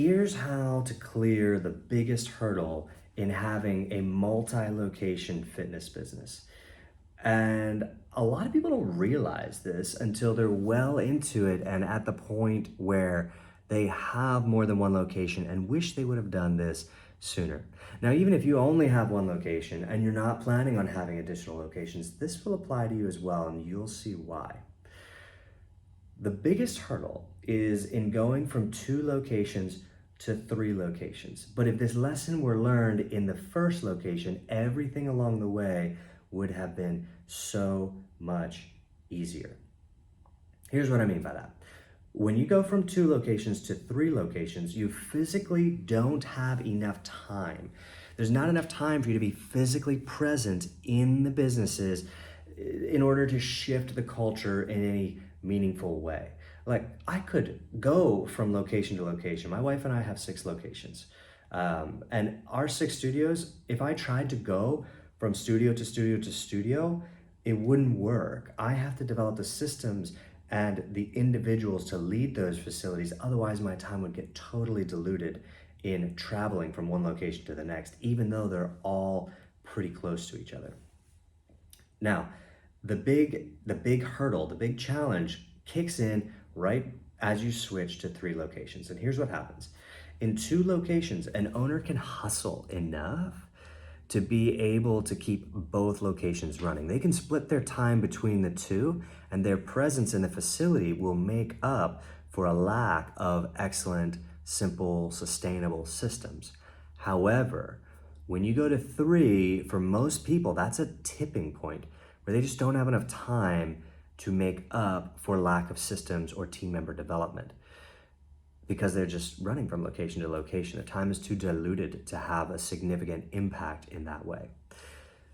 Here's how to clear the biggest hurdle in having a multi-location fitness business. And a lot of people don't realize this until they're well into it and at the point where they have more than one location and wish they would have done this sooner. Now, even if you only have one location and you're not planning on having additional locations, this will apply to you as well, and you'll see why. The biggest hurdle is in going from 2 locations to 3 locations. But if this lesson were learned in the first location, everything along the way would have been so much easier. Here's what I mean by that. When you go from 2 locations to 3 locations, you physically don't have enough time. There's not enough time for you to be physically present in the businesses in order to shift the culture in any meaningful way. Like, I could go from location to location. My wife and I have 6 locations. And our 6 studios, if I tried to go from studio to studio to studio, it wouldn't work. I have to develop the systems and the individuals to lead those facilities. Otherwise, my time would get totally diluted in traveling from one location to the next, even though they're all pretty close to each other. Now, the big hurdle, the big challenge kicks in right as you switch to 3 locations. And here's what happens. In 2 locations, an owner can hustle enough to be able to keep both locations running. They can split their time between the 2, and their presence in the facility will make up for a lack of excellent, simple, sustainable systems. However, when you go to 3, for most people, that's a tipping point where they just don't have enough time to make up for lack of systems or team member development because they're just running from location to location. The time is too diluted to have a significant impact in that way.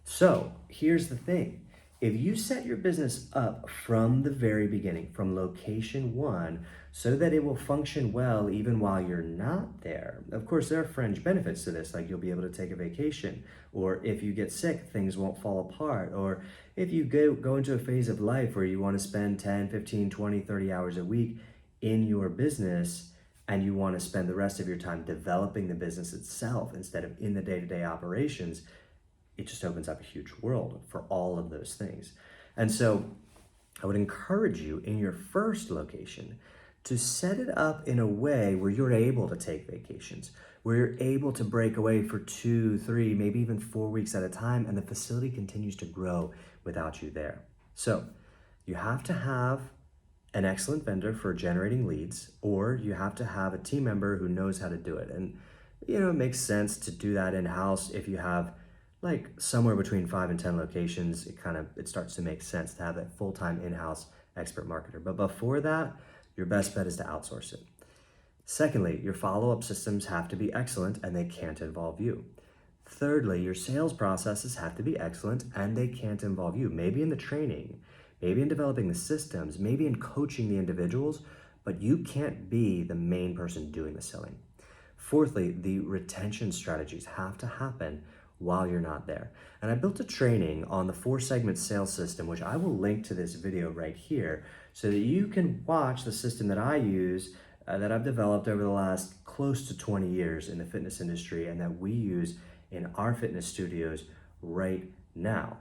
So here's the thing. If you set your business up from the very beginning, from location 1, so that it will function well even while you're not there. Of course, there are fringe benefits to this, like you'll be able to take a vacation, or if you get sick, things won't fall apart, or if you go into a phase of life where you want to spend 10, 15, 20, 30 hours a week in your business, and you want to spend the rest of your time developing the business itself instead of in the day-to-day operations, it just opens up a huge world for all of those things. And so I would encourage you in your first location to set it up in a way where you're able to take vacations, where you're able to break away for 2, 3, maybe even 4 weeks at a time, and the facility continues to grow without you there. So you have to have an excellent vendor for generating leads, or you have to have a team member who knows how to do it. And it makes sense to do that in-house. If you have like somewhere between 5 and 10 locations, it starts to make sense to have a full-time in-house expert marketer. But before that, your best bet is to outsource it. Secondly, your follow-up systems have to be excellent and they can't involve you. Thirdly, your sales processes have to be excellent and they can't involve you. Maybe in the training, maybe in developing the systems, maybe in coaching the individuals, but you can't be the main person doing the selling. Fourthly, the retention strategies have to happen while you're not there. And I built a training on the 4-segment sales system, which I will link to this video right here so that you can watch the system that I use, that I've developed over the last close to 20 years in the fitness industry and that we use in our fitness studios right now.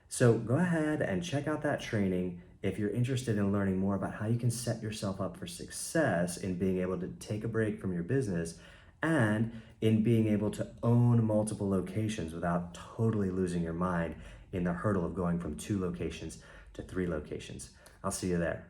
So go ahead and check out that training if you're interested in learning more about how you can set yourself up for success in being able to take a break from your business and in being able to own multiple locations without totally losing your mind in the hurdle of going from 2 locations to 3 locations. I'll see you there.